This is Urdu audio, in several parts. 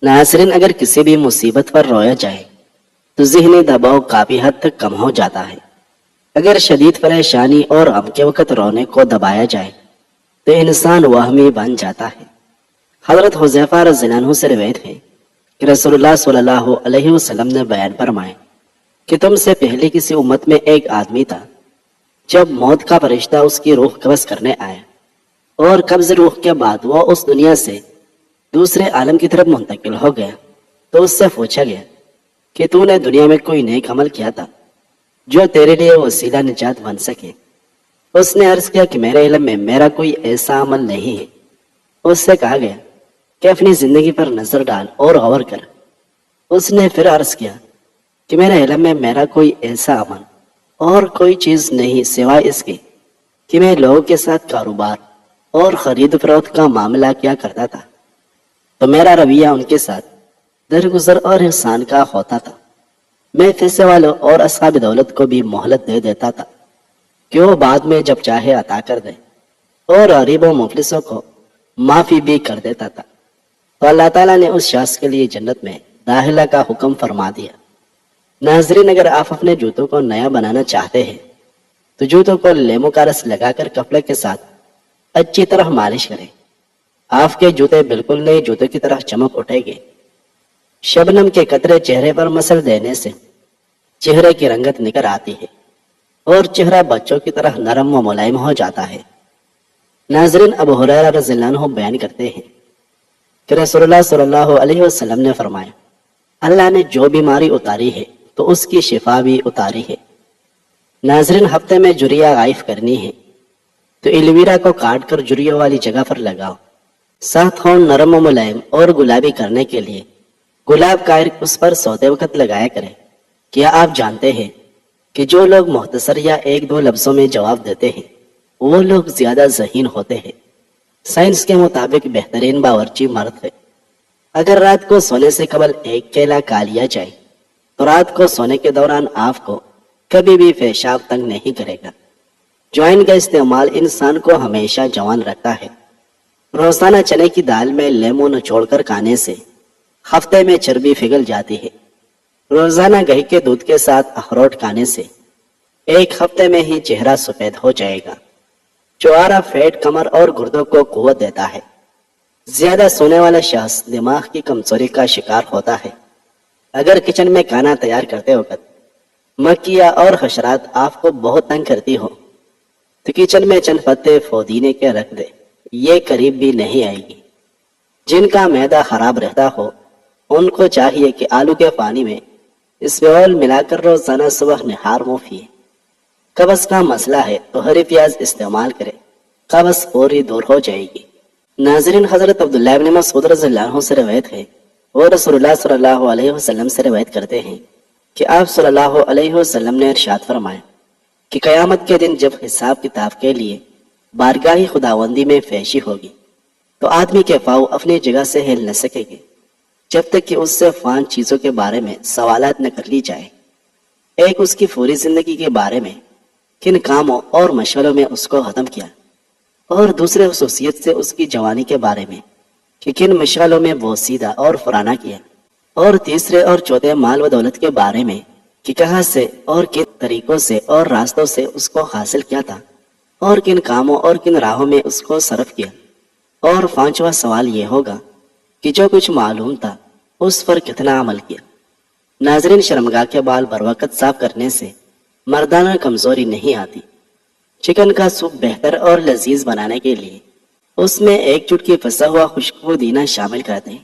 ناظرین، اگر کسی بھی مصیبت پر رویا جائے تو ذہنی دباؤ کافی حد تک کم ہو جاتا ہے۔ اگر شدید پریشانی اور غم کے وقت رونے کو دبایا جائے تو انسان وہمی بن جاتا ہے۔ حضرت حذیفہ رضی اللہ عنہ سے روایت ہے کہ رسول اللہ صلی اللہ علیہ وسلم نے بیان فرمایا کہ تم سے پہلے کسی امت میں ایک آدمی تھا، جب موت کا فرشتہ اس کی روح قبض کرنے آیا اور قبض روح کے بعد وہ اس دنیا سے دوسرے عالم کی طرف منتقل ہو گیا تو اس سے پوچھا گیا کہ تو نے دنیا میں کوئی نیک عمل کیا تھا جو تیرے لیے وسیلہ نجات بن سکے؟ اس نے عرض کیا کہ میرے علم میں میرا کوئی ایسا عمل نہیں ہے۔ اس سے کہا گیا کہ اپنی زندگی پر نظر ڈال اور غور کر۔ اس نے پھر عرض کیا کہ میرے علم میں میرا کوئی ایسا عمل اور کوئی چیز نہیں سوائے اس کے کہ میں لوگوں کے ساتھ کاروبار اور خرید فروخت کا معاملہ کیا کرتا تھا، تو میرا رویہ ان کے ساتھ درگزر اور احسان کا ہوتا تھا۔ میں پیسے والوں اور اصحاب دولت کو بھی مہلت دے دیتا تھا کہ وہ بعد میں جب چاہے عطا کر دے، اور غریب و مفلسوں کو معافی بھی کر دیتا تھا۔ تو اللہ تعالیٰ نے اس شخص کے لیے جنت میں داخلہ کا حکم فرما دیا۔ ناظرین، اگر آپ اپنے جوتوں کو نیا بنانا چاہتے ہیں تو جوتوں کو لیمو کا رس لگا کر کپڑے کے ساتھ اچھی طرح مالش کریں۔ آپ کے جوتے بالکل نئے جوتوں کی طرح چمک اٹھیں گے۔ شبنم کے قطرے چہرے پر مسل دینے سے چہرے کی رنگت نکر آتی ہے اور چہرہ بچوں کی طرح نرم و ملائم ہو جاتا ہے۔ ناظرین، ابو ہریرہ رضی اللہ عنہ بیان کرتے ہیں کہ رسول اللہ صلی اللہ علیہ وسلم نے فرمایا، اللہ نے جو بیماری اتاری ہے تو اس کی شفا بھی اتاری ہے۔ ناظرین، ہفتے میں جریا غائف کرنی ہے تو ایلویرا کو کاٹ کر جریوں والی جگہ پر لگاؤ۔ ساتھ ہون نرم و ملائم اور گلابی کرنے کے لیے گلاب کا عرق اس پر سوتے وقت لگایا کریں۔ کیا آپ جانتے ہیں کہ جو لوگ مختصر یا ایک دو لفظوں میں جواب دیتے ہیں وہ لوگ زیادہ ذہین ہوتے ہیں؟ سائنس کے مطابق بہترین باورچی مرد ہے۔ اگر رات کو سونے سے قبل ایک کیلا کھا لیا جائے تو رات کو سونے کے دوران آپ کو کبھی بھی پیشاب تنگ نہیں کرے گا۔ جوائن کا استعمال انسان کو ہمیشہ جوان رکھتا ہے۔ روزانہ چنے کی دال میں لیمو نچوڑ کر کھانے سے ہفتے میں چربی پگھل جاتی ہے۔ روزانہ گھی کے دودھ کے ساتھ اخروٹ کھانے سے ایک ہفتے میں ہی چہرہ سفید ہو جائے گا۔ چوارا فیٹ کمر اور گردوں کو قوت دیتا ہے۔ زیادہ سونے والا شخص دماغ کی کمزوری کا شکار ہوتا ہے۔ اگر کچن میں کھانا تیار کرتے وقت مکھیاں اور حشرات آپ کو بہت تنگ کرتی ہو تو کچن میں چند پتے پودینے کے رکھ دے، یہ قریب بھی نہیں آئے گی۔ جن کا معدہ خراب رہتا ہو ان کو چاہیے کہ آلو کے پانی میں اسپیول ملا کر روزانہ صبح نہار منہ پیے۔ قبض کا مسئلہ ہے تو ہری پیاز استعمال کرے، قبض فوری دور ہو جائے گی۔ ناظرین، حضرت عبداللہ بن مسعود رضی اللہ عنہ سے روایت ہے، وہ رسول اللہ صلی اللہ علیہ وسلم سے روایت کرتے ہیں کہ آپ صلی اللہ علیہ وسلم نے ارشاد فرمایا کہ قیامت کے دن جب حساب کتاب کے لیے بارگاہ خداوندی میں پیشی ہوگی تو آدمی کے پاؤں اپنی جگہ سے ہل نہ سکے گے جب تک کہ اس سے فان چیزوں کے بارے میں سوالات نہ کر لی جائے۔ ایک، اس کی پوری زندگی کے بارے میں کن کاموں اور مشغلوں میں اس کو ختم کیا، اور دوسرے خصوصیت سے اس کی جوانی کے بارے میں کہ کن مشغلوں میں وہ سیدھا اور پرانا کیا، اور تیسرے اور چوتھے مال و دولت کے بارے میں کہ کہاں سے اور کن طریقوں سے اور راستوں سے اس کو حاصل کیا تھا، اور کن کاموں اور کن راہوں میں اس کو صرف کیا۔ اور پانچواں سوال یہ ہوگا کہ جو کچھ معلوم تھا اس پر کتنا عمل کیا۔ ناظرین، شرمگاہ کے بال بر وقت صاف کرنے سے مردانہ کمزوری نہیں آتی۔ چکن کا سوپ بہتر اور لذیذ بنانے کے لیے اس میں ایک چٹکی پسا ہوا خشک پودینہ شامل کر دیں۔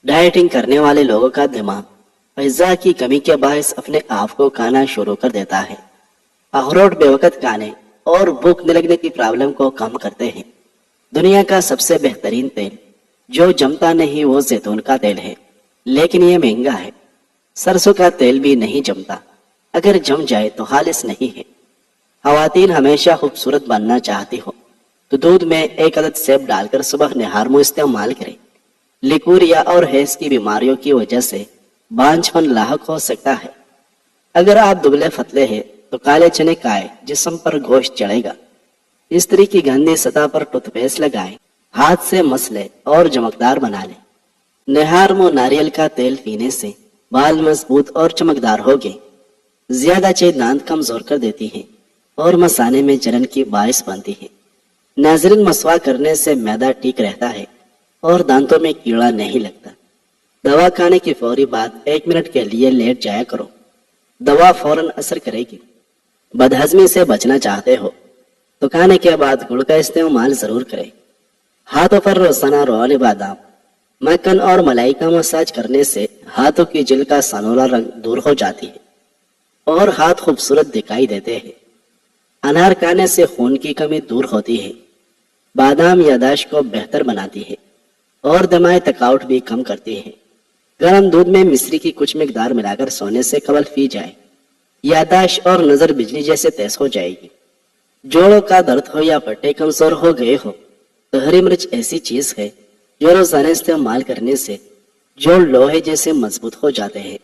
ڈائٹنگ کرنے والے لوگوں کا دماغ غذا کی کمی کے باعث اپنے آپ کو کھانا شروع کر دیتا ہے۔ اخروٹ بے وقت کھانے اور بھوک نہ لگنے کی پرابلم کو کم کرتے ہیں۔ دنیا کا سب سے بہترین تیل جو جمتا نہیں وہ زیتون کا تیل ہے، لیکن یہ مہنگا ہے۔ سرسوں کا تیل بھی نہیں جمتا، اگر جم جائے تو خالص نہیں ہے۔ خواتین ہمیشہ خوبصورت بننا چاہتی ہو تو دودھ میں ایک عدد سیب ڈال کر صبح نہار منہ استعمال کریں۔ لیکوریا اور ہیز کی بیماریوں کی وجہ سے بانجھ پن لاحق ہو سکتا ہے۔ اگر آپ دبلے پتلے ہیں تو کالے چنے کھائیں، جسم پر گوشت چڑھے گا۔ استری کی گندی سطح پر ٹوتھ پیسٹ لگائیں، ہاتھ سے مس لیں اور چمکدار بنا لیں۔ نہار مو ناریل کا تیل پینے سے بال مضبوط اور چمکدار ہوگے. زیادہ چائے دانت کمزور کر دیتی ہے اور مثانے میں جلن کی باعث بنتی ہے. ناظرین، مسواک کرنے سے معدہ ٹھیک رہتا ہے اور دانتوں میں کیڑا نہیں لگتا. دوا کھانے کی فوری بعد 1 منٹ کے لیے لیٹ جایا کرو. دوا فوراً اثر کرے گی. بدہضمی سے بچنا چاہتے ہو تو کھانے کے بعد گڑ کا استعمال ضرور کریں. ہاتھوں پر روزانہ روغن بادام، مکھن اور ملائی کا مساج کرنے سے ہاتھوں کی جلد کا سنورا رنگ دور ہو جاتی ہے اور ہاتھ خوبصورت دکھائی دیتے ہیں. انار کھانے سے خون کی کمی دور ہوتی ہے. بادام یاداشت کو بہتر بناتی ہے اور دماغی تھکاوٹ بھی کم کرتی ہے. گرم دودھ میں مصری کی کچھ مقدار ملا کر سونے سے قبل پی جائے. یاداشت اور نظر بجلی جیسے تیز ہو جائے گی. جوڑوں کا درد ہو یا پٹے کمزور ہو گئے ہو تو ہری مرچ ایسی چیز ہے جو روزانہ استعمال کرنے سے جوڑ لوہے جیسے مضبوط ہو جاتے ہیں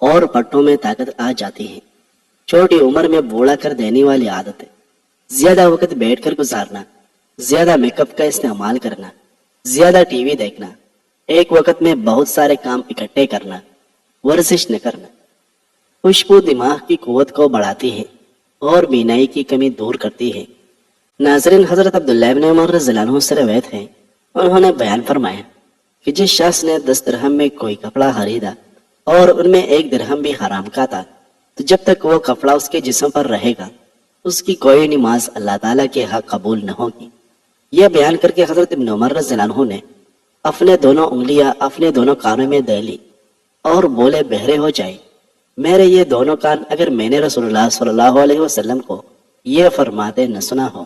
اور پٹوں میں طاقت آ جاتی ہے. چھوٹی عمر میں بوڑھا کر دینے والی عادت ہے. زیادہ وقت بیٹھ کر گزارنا، زیادہ میک اپ کا استعمال کرنا، زیادہ ٹی وی دیکھنا، ایک وقت میں بہت سارے کام اکٹھے کرنا، ورزش نہ کرنا. خوشبو دماغ کی قوت کو بڑھاتی ہے اور بینائی کی کمی دور کرتی ہے. ناظرین، حضرت عبداللہ بن عمر رضی اللہ عنہ سے روایت ہے، انہوں نے بیان فرمایا کہ جس شخص نے 10 درہم میں کوئی کپڑا خریدا اور ان میں 1 درہم بھی حرام کا تھا تو جب تک وہ کپڑا اس کے جسم پر رہے گا اس کی کوئی نماز اللہ تعالیٰ کے حق قبول نہ ہوگی. یہ بیان کر کے حضرت ابن عمر رضی اللہ عنہ نے اپنے دونوں انگلیاں اپنے دونوں کانوں میں دے لی اور بولے، بہرے ہو جائے میرے یہ دونوں کان اگر میں نے رسول اللہ صلی اللہ علیہ وسلم کو یہ فرماتے نہ سنا ہو.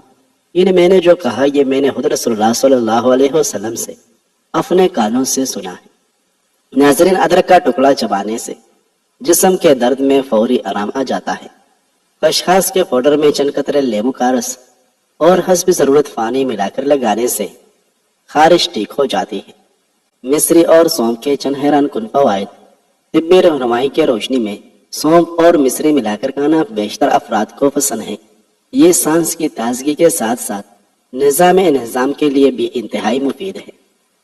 یعنی میں نے جو کہا یہ میں نے خود رسول اللہ صلی اللہ علیہ وسلم سے اپنے کانوں سے سنا ہے. ناظرین، ادرک کا ٹکڑا چبانے سے جسم کے درد میں فوری آرام آ جاتا ہے. خشخاش کے پاؤڈر میں چند قطرے لیمو کا رس اور حسب ضرورت پانی ملا کر لگانے سے خارش ٹھیک ہو جاتی ہے. مصری اور سونف کے چند حیران کن فوائد. طبی رہنمائی کے روشنی میں سونف اور مصری ملا کر کھانا بیشتر افراد کو پسند ہے. یہ سانس کی تازگی کے ساتھ ساتھ نظام انہضام کے لیے بھی انتہائی مفید ہے.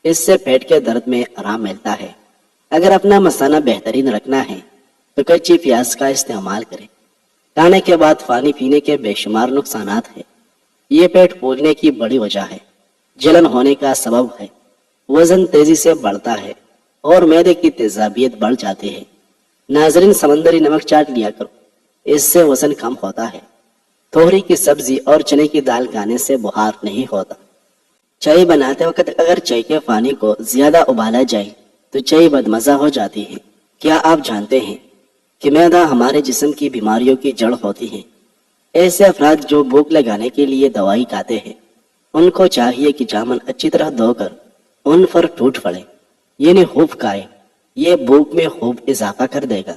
اس سے پیٹ کے درد میں آرام ملتا ہے. اگر اپنا مثانہ بہترین رکھنا ہے تو کچی پیاز کا استعمال کریں. کھانے کے بعد پانی پینے کے بے شمار نقصانات ہیں. یہ پیٹ پھولنے کی بڑی وجہ ہے، جلن ہونے کا سبب ہے، وزن تیزی سے بڑھتا ہے اور معدے کی تیزابیت بڑھ جاتی ہے. ناظرین، سمندری نمک چاٹ لیا کرو، اس سے وزن کم ہوتا ہے. توہری کی سبزی اور چنے کی دال کھانے سے بخار نہیں ہوتا. چائے بناتے وقت اگر چائے کے پانی کو زیادہ ابالا جائے تو چائے بدمزہ ہو جاتی ہے. کیا آپ جانتے ہیں کہ معدہ ہمارے جسم کی بیماریوں کی جڑ ہوتی ہے؟ ایسے افراد جو بھوک لگانے کے لیے دوائی کھاتے ہیں ان کو چاہیے کہ جامن اچھی طرح دھو کر ان پر ٹوٹ پڑے، یعنی خوب کھائے. یہ بھوک میں خوب اضافہ کر دے گا.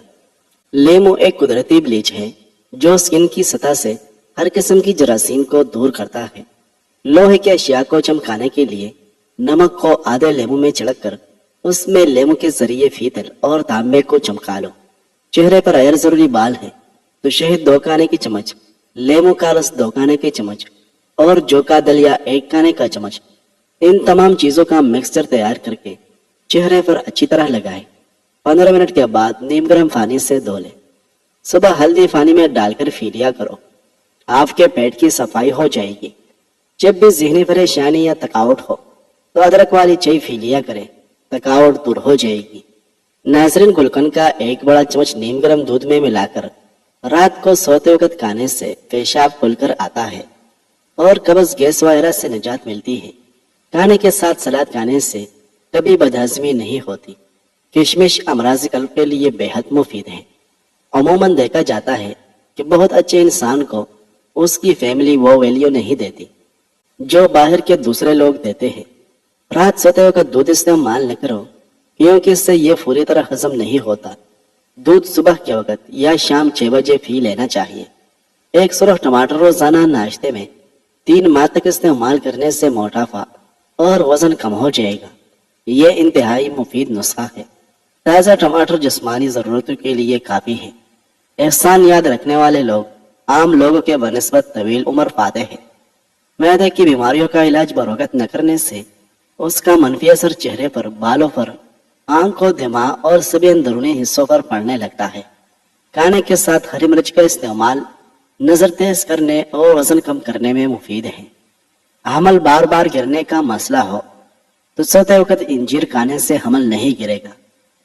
لیمو ایک قدرتی بلیچ ہے جو سکن کی سطح سے ہر قسم کی جراثیم کو دور کرتا ہے. لوہے کے اشیاء کو چمکانے کے لیے نمک کو آدھے لیمو میں چھڑک کر اس میں لیمو کے ذریعے پیتل اور تانبے کو چمکا لو. چہرے پر غیر ضروری بال ہے تو شہد 2 کھانے کی چمچ، لیمو کا رس 2 کھانے کی چمچ اور جو کا دلیا 1 کھانے کا چمچ، ان تمام چیزوں کا مکسچر تیار کر کے چہرے پر اچھی طرح لگائے. 15 منٹ کے بعد نیم گرم پانی سے دھو لے. صبح ہلدی پانی میں ڈال کر پی لیا کرو. آپ کے پیٹ کی صفائی ہو جائے گی. جب بھی ذہنی پریشانی یا تھکاوٹ ہو تو ادرک والی چائے پی لیا کرے، تھکاوٹ دور ہو جائے گی. ناظرین، گلقند کا 1 بڑا چمچ نیم گرم دودھ میں ملا کر رات کو سوتے وقت کھانے سے پیشاب کھل کر آتا ہے اور قبض گیس وغیرہ سے نجات ملتی ہے. کھانے کے ساتھ سلاد کھانے سے کبھی بدہضمی نہیں ہوتی. کشمش امراض قلب کے لیے بے حد مفید ہے. عموماً دیکھا جاتا ہے کہ بہت اچھے انسان کو اس کی فیملی وہ ویلیو نہیں دیتی جو باہر کے دوسرے لوگ دیتے ہیں. رات سوتے وقت دودھ استعمال نہ کرو کیونکہ اس سے یہ پوری طرح ہضم نہیں ہوتا. دودھ صبح کے وقت یا شام 6 بجے پی لینا چاہیے. 1 سرخ ٹماٹر روزانہ ناشتے میں 3 ماہ تک استعمال کرنے سے موٹاپا اور وزن کم ہو جائے گا. یہ انتہائی مفید نسخہ ہے. تازہ ٹماٹر جسمانی ضرورتوں کے لیے کافی ہے. احسان یاد رکھنے والے لوگ عام لوگوں کے بنسبت طویل عمر پاتے ہیں. معدے کی بیماریوں کا علاج بروقت نہ کرنے سے اس کا منفی اثر چہرے پر، بالوں پر آنکھ اور دماغ اور سبھی اندرونی حصوں پر پڑنے لگتا ہے۔ کھانے کے ساتھ ہری مرچ کا استعمال نظر تیز کرنے اور وزن کم کرنے میں مفید ہے۔ حمل بار بار گرنے کا مسئلہ ہو تو سوتے وقت انجیر کھانے سے حمل نہیں گرے گا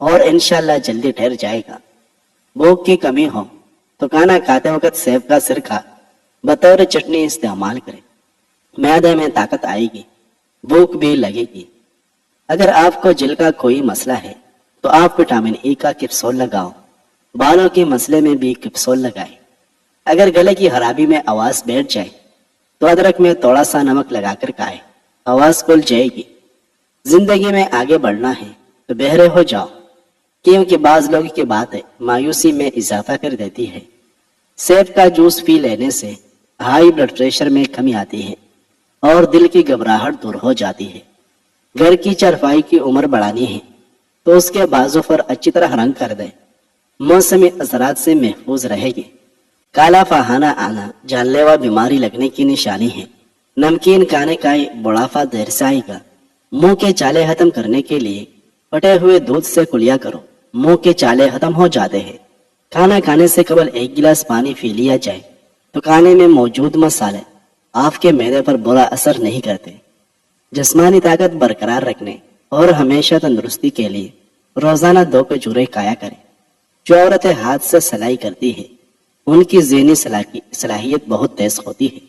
اور انشاءاللہ جلدی ٹھہر جائے گا۔ بھوک کی کمی ہو تو کھانا کھاتے وقت سیب کا سرکہ بطور چٹنی استعمال کریں، معدے میں طاقت آئے گی، بھوک بھی لگے گی۔ اگر آپ کو جلد کا کوئی مسئلہ ہے تو آپ وٹامن ای کا کیپسول لگاؤ، بالوں کے مسئلے میں بھی کیپسول لگائیں۔ اگر گلے کی خرابی میں آواز بیٹھ جائے تو ادرک میں تھوڑا سا نمک لگا کر کھائیں، آواز کھل جائے گی۔ زندگی میں آگے بڑھنا ہے تو بہرے ہو جاؤ، کیونکہ بعض لوگوں کی باتیں مایوسی میں اضافہ کر دیتی ہے۔ سیب کا جوس پی لینے سے ہائی بلڈ پریشر میں کمی آتی ہے اور دل کی گھبراہٹ دور ہو جاتی ہے۔ گھر کی چارپائی کی عمر بڑھانی ہے تو اس کے بازو پر اچھی طرح رنگ کر دیں، موسمی اثرات سے محفوظ رہے گی۔ کالا پہانا آنا جان لیوا بیماری لگنے کی نشانی ہے۔ نمکین کھانے کا بڑھاپا دیر سے آئے گا۔ منہ کے چالے ختم کرنے کے لیے پٹے ہوئے دودھ سے کلیا کرو، منہ کے چالے ختم ہو جاتے ہیں۔ کھانا کھانے سے قبل 1 گلاس پانی پی لیا جائے تو کھانے میں موجود مسالے آپ کے معدے پر برا اثر نہیں کرتے۔ جسمانی طاقت برقرار رکھنے اور ہمیشہ تندرستی کے لیے روزانہ 2 کھجوریں کھایا کریں۔ جو عورتیں ہاتھ سے سلائی کرتی ہے ان کی ذہنی صلاحیت بہت تیز ہوتی ہے۔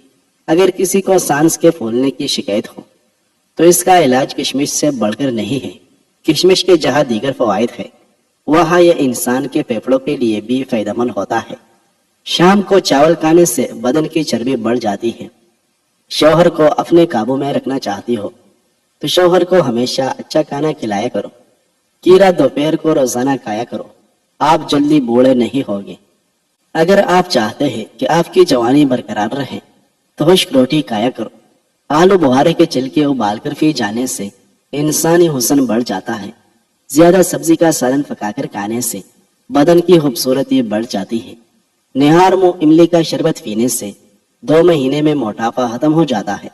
اگر کسی کو سانس کے پھولنے کی شکایت ہو تو اس کا علاج کشمش سے بڑھ کر نہیں ہے۔ کشمش کے جہاں دیگر فوائد ہے وہاں یہ انسان کے پھیپھڑوں کے لیے بھی فائدہ مند ہوتا ہے۔ شام کو چاول کھانے سے بدن کی چربی بڑھ جاتی ہے۔ شوہر کو اپنے قابو میں رکھنا چاہتی ہو تو شوہر کو ہمیشہ اچھا کھانا کھلایا کرو۔ کیرا دوپہر کو روزانہ کھایا کرو، آپ جلدی بوڑھے نہیں ہوگے۔ اگر آپ چاہتے ہیں کہ آپ کی جوانی برقرار رہے تو خشک روٹی کھایا کرو۔ آلو بخارے کے چھلکے ابال کر پی جانے سے انسانی حسن بڑھ جاتا ہے۔ زیادہ سبزی کا سالن پکا کر کھانے سے بدن کی خوبصورتی بڑھ جاتی ہے۔ نہار منہ املی کا شربت پینے سے 2 مہینے میں موٹاپا ختم ہو جاتا ہے۔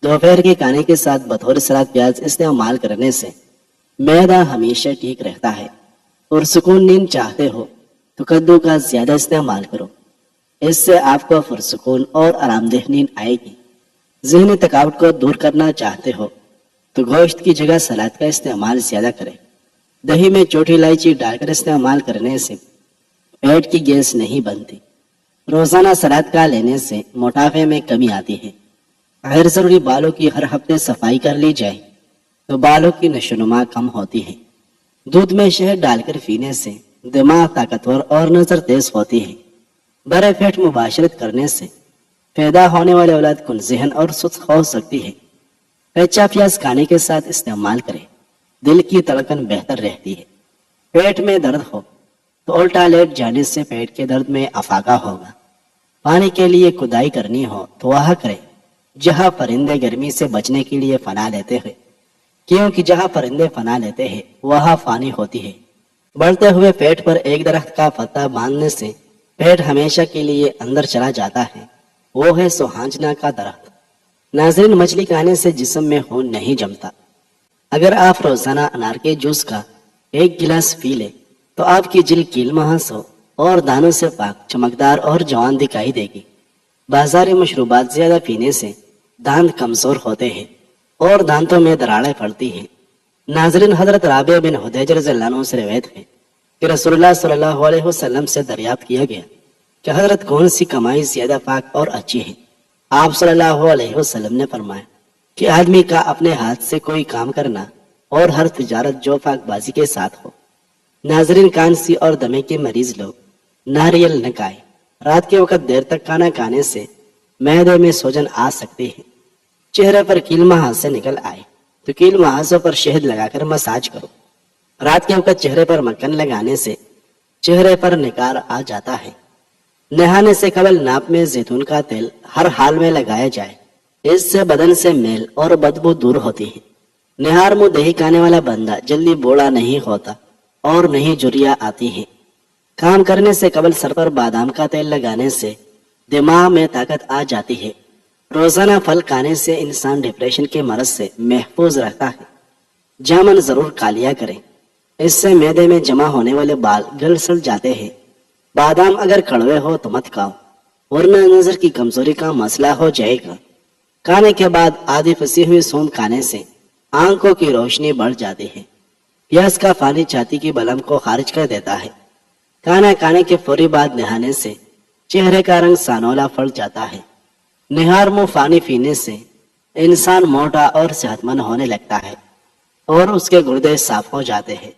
دوپہر کے کھانے کے ساتھ بطور سلاد پیاز استعمال کرنے سے معدہ ہمیشہ ٹھیک رہتا ہے۔ اور سکون نیند چاہتے ہو تو کدو کا زیادہ استعمال کرو، اس سے آپ کو پرسکون اور آرام دہ نیند آئے گی۔ ذہنی تھکاوٹ کو دور کرنا چاہتے ہو تو گوشت کی جگہ سلاد کا استعمال زیادہ کریں۔ دہی میں چھوٹی الائچی ڈال کر استعمال کرنے سے پیٹ کی گیس نہیں بنتی۔ روزانہ سلاد کا لینے سے موٹاپے میں کمی آتی ہے۔ غیر ضروری بالوں کی ہر ہفتے صفائی کر لی جائے تو بالوں کی نشوونما کم ہوتی ہے۔ دودھ میں شہد ڈال کر پینے سے دماغ طاقتور اور نظر تیز ہوتی ہے۔ برے پیٹ مباشرت کرنے سے پیدا ہونے والے اولاد کن ذہن اور سست ہو سکتی ہے۔ کچا پیاز کھانے کے ساتھ استعمال کریں، دل کی دھڑکن بہتر رہتی ہے۔ پیٹ میں درد ہو تو الٹا لیٹ جانے سے پیٹ کے درد میں افاقہ ہوگا۔ پانی کے لیے کھدائی کرنی ہو تو وہاں کریں جہاں پرندے گرمی سے بچنے کے لیے پناہ لیتے ہیں، کیونکہ جہاں پرندے پناہ لیتے ہیں وہاں پانی ہوتی ہے۔ بڑھتے ہوئے پیٹ پر ایک درخت کا پتا باندھنے سے پیٹ ہمیشہ کے لیے اندر چلا جاتا ہے، وہ ہے سوہانجنا کا درخت۔ ناظرین، مچھلی کھانے سے جسم میں خون نہیں جمتا۔ اگر آپ روزانہ انار کے جوس کا 1 گلاس پی لیں تو آپ کی جلد کیل محاس ہو اور دانوں سے پاک، چمکدار اور جوان دکھائی دے گی۔ بازاری مشروبات زیادہ پینے سے دانت کمزور ہوتے ہیں اور دانتوں میں دراڑیں پڑتی ہیں۔ ناظرین، حضرت رابعہ بن خدیجہ رضی اللہ عنہ سے روایت ہے کہ رسول اللہ صلی اللہ علیہ وسلم سے دریافت کیا گیا کہ حضرت کون سی کمائی زیادہ پاک اور اچھی ہے؟ آپ صلی اللہ علیہ وسلم نے فرمایا کہ آدمی کا اپنے ہاتھ سے کوئی کام کرنا اور ہر تجارت جو پاک بازی کے ساتھ ہو۔ ناظرین، کانسی اور دمے کے مریض لوگ ناریل نہ کھائیں۔ رات کے وقت دیر تک کھانا کھانے سے معدے میں سوجن آ سکتی ہے۔ چہرے پر کیل مہاسے نکل آئے تو کیل مہاسوں پر شہد لگا کر مساج کرو۔ رات کے وقت چہرے پر مکھن لگانے سے چہرے پر نکھار آ جاتا ہے۔ نہانے سے قبل ناک میں زیتون کا تیل ہر حال میں لگایا جائے، اس سے بدن سے میل اور بدبو دور ہوتی ہے۔ نہار منہ دہی کھانے والا بندہ جلدی بوڑھا نہیں ہوتا اور نہیں جھریاں آتی ہے۔ کام کرنے سے قبل سر پر بادام کا تیل لگانے سے دماغ میں طاقت آ جاتی ہے۔ روزانہ پھل کھانے سے انسان ڈپریشن کے مرض سے محفوظ رہتا ہے۔ جامن ضرور کھا لیا کریں۔ اس سے معدے میں جمع ہونے والے بال گل سڑ جاتے ہیں۔ بادام اگر کڑوے ہو تو مت کھاؤ، ورنہ نظر کی کمزوری کا مسئلہ ہو جائے گا۔ کھانے کے بعد آدھی پسی ہوئی سونف کھانے سے آنکھوں کی روشنی بڑھ جاتی ہے۔ پیاز کا پانی چھاتی کی بلم کو خارج کر دیتا ہے۔ کھانا کھانے کے فوری بعد نہانے سے چہرے کا رنگ سانولا پڑ جاتا ہے۔ نہار منہ پانی پینے سے انسان موٹا اور صحت مند ہونے لگتا ہے اور اس کے گردے صاف ہو جاتے ہیں۔